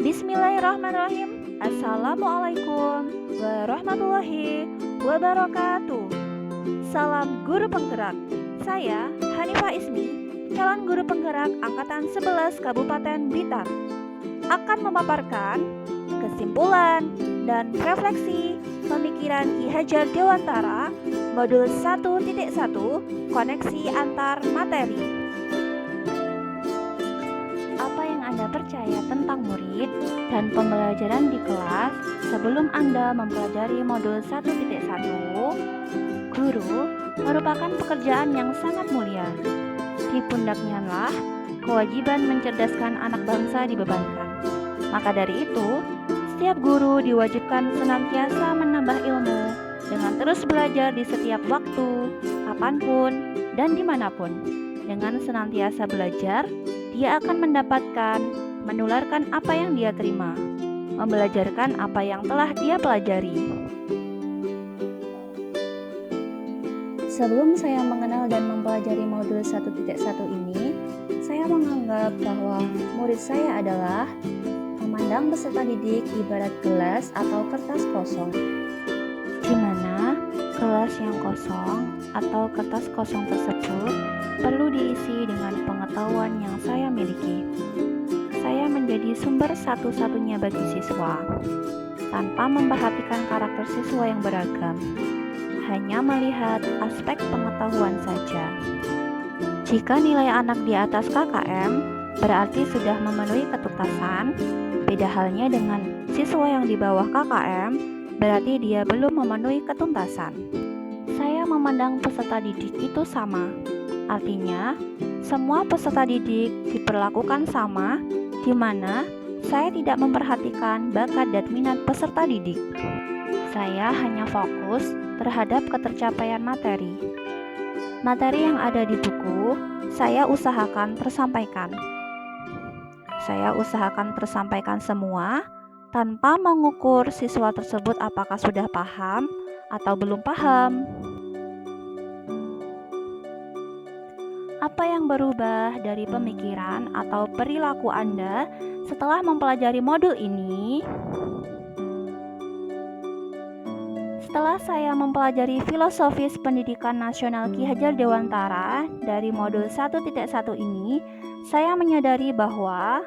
Bismillahirrahmanirrahim. Assalamualaikum warahmatullahi wabarakatuh. Salam guru penggerak. Saya Hanifah Ismi, calon guru penggerak angkatan 11 Kabupaten Blitar, akan memaparkan kesimpulan dan refleksi pemikiran Ki Hajar Dewantara modul 1.1 koneksi antar materi. Apa yang Anda percaya tentang murid dan pembelajaran di kelas sebelum Anda mempelajari modul 1.1? Guru merupakan pekerjaan yang sangat mulia. Di pundaknya lah kewajiban mencerdaskan anak bangsa dibebankan. Maka dari itu, setiap guru diwajibkan senantiasa menambah ilmu dengan terus belajar di setiap waktu, kapanpun, dan dimanapun. Dengan senantiasa belajar, dia akan mendapatkan, menularkan apa yang dia terima, membelajarkan apa yang telah dia pelajari. Sebelum saya mengenal dan mempelajari modul 1.1 ini, saya menganggap bahwa murid saya adalah memandang peserta didik ibarat gelas atau kertas kosong, di mana gelas yang kosong atau kertas kosong tersebut perlu diisi dengan pengetahuan yang saya miliki. Saya menjadi sumber satu-satunya bagi siswa, tanpa memperhatikan karakter siswa yang beragam, hanya melihat aspek pengetahuan saja. Jika nilai anak di atas KKM berarti sudah memenuhi ketuntasan, beda halnya dengan siswa yang di bawah KKM berarti dia belum memenuhi ketuntasan. Saya memandang peserta didik itu sama. Artinya, semua peserta didik diperlakukan sama, di mana saya tidak memperhatikan bakat dan minat peserta didik. Saya hanya fokus terhadap ketercapaian materi. Materi yang ada di buku, saya usahakan tersampaikan. Saya usahakan tersampaikan semua tanpa mengukur siswa tersebut apakah sudah paham atau belum paham. Apa yang berubah dari pemikiran atau perilaku Anda setelah mempelajari modul ini? Setelah saya mempelajari filosofis pendidikan nasional Ki Hajar Dewantara dari modul 1.1 ini, saya menyadari bahwa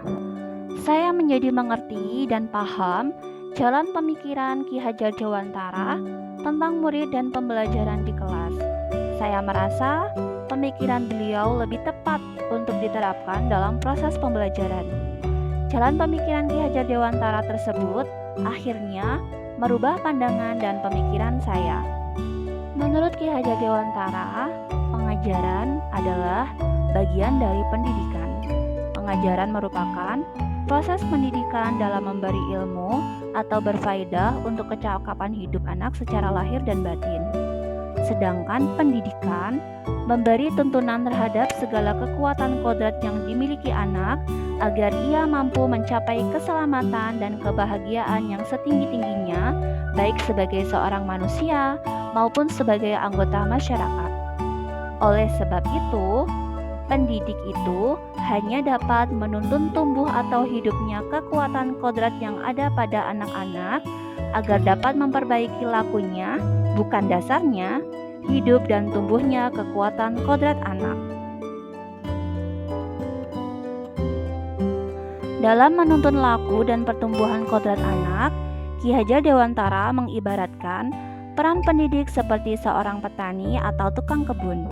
saya menjadi mengerti dan paham jalan pemikiran Ki Hajar Dewantara tentang murid dan pembelajaran di kelas. Saya merasa pemikiran beliau lebih tepat untuk diterapkan dalam proses pembelajaran. Jalan pemikiran Ki Hajar Dewantara tersebut akhirnya merubah pandangan dan pemikiran saya. Menurut Ki Hajar Dewantara, pengajaran adalah bagian dari pendidikan. Pengajaran merupakan proses pendidikan dalam memberi ilmu atau berfaedah untuk kecakapan hidup anak secara lahir dan batin. Sedangkan pendidikan memberi tuntunan terhadap segala kekuatan kodrat yang dimiliki anak agar ia mampu mencapai keselamatan dan kebahagiaan yang setinggi-tingginya, baik sebagai seorang manusia maupun sebagai anggota masyarakat. Oleh sebab itu, pendidik itu hanya dapat menuntun tumbuh atau hidupnya kekuatan kodrat yang ada pada anak-anak agar dapat memperbaiki lakunya, bukan dasarnya, hidup dan tumbuhnya kekuatan kodrat anak. Dalam menuntun laku dan pertumbuhan kodrat anak, Ki Hajar Dewantara mengibaratkan peran pendidik seperti seorang petani atau tukang kebun.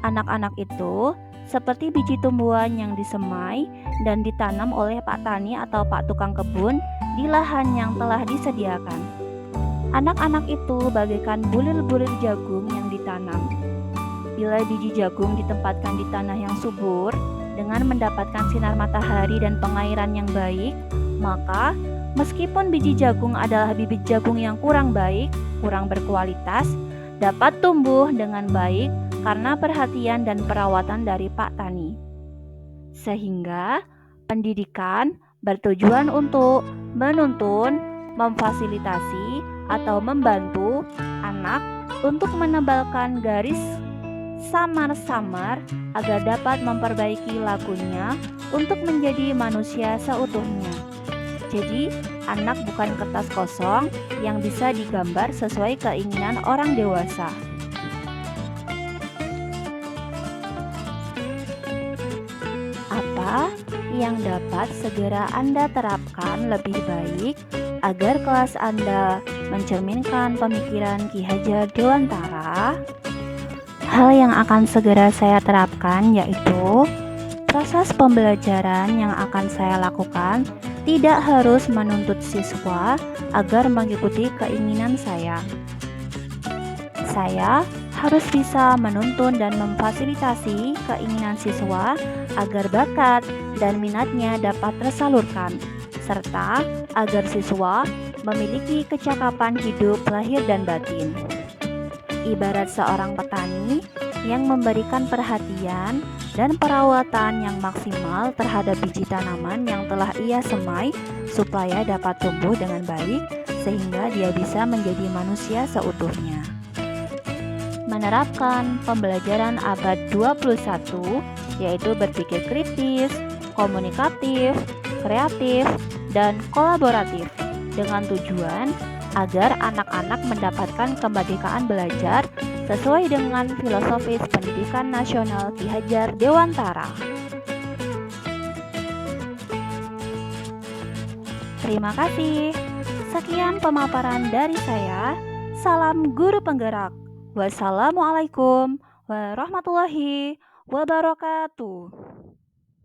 Anak-anak itu seperti biji tumbuhan yang disemai dan ditanam oleh Pak Tani atau Pak Tukang Kebun di lahan yang telah disediakan. Anak-anak itu bagaikan bulir-bulir jagung yang ditanam. Bila biji jagung ditempatkan di tanah yang subur dengan mendapatkan sinar matahari dan pengairan yang baik, maka meskipun biji jagung adalah bibit jagung yang kurang baik, kurang berkualitas, dapat tumbuh dengan baik karena perhatian dan perawatan dari Pak Tani. Sehingga pendidikan bertujuan untuk menuntun, memfasilitasi, atau membantu anak untuk menebalkan garis samar-samar agar dapat memperbaiki lakunya untuk menjadi manusia seutuhnya. Jadi, anak bukan kertas kosong yang bisa digambar sesuai keinginan orang dewasa. Apa yang dapat segera Anda terapkan lebih baik agar kelas Anda mencerminkan pemikiran Ki Hajar Dewantara? Hal yang akan segera saya terapkan yaitu proses pembelajaran yang akan saya lakukan tidak harus menuntut siswa agar mengikuti keinginan saya. Saya harus bisa menuntun dan memfasilitasi keinginan siswa agar bakat dan minatnya dapat tersalurkan, serta agar siswa memiliki kecakapan hidup lahir dan batin. Ibarat seorang petani yang memberikan perhatian dan perawatan yang maksimal terhadap biji tanaman yang telah ia semai supaya dapat tumbuh dengan baik sehingga dia bisa menjadi manusia seutuhnya. Menerapkan pembelajaran abad 21 yaitu berpikir kritis, komunikatif, kreatif, dan kolaboratif dengan tujuan agar anak-anak mendapatkan kemerdekaan belajar sesuai dengan filosofis pendidikan nasional Ki Hajar Dewantara. Terima kasih. Sekian pemaparan dari saya. Salam guru penggerak. Wassalamualaikum warahmatullahi wabarakatuh.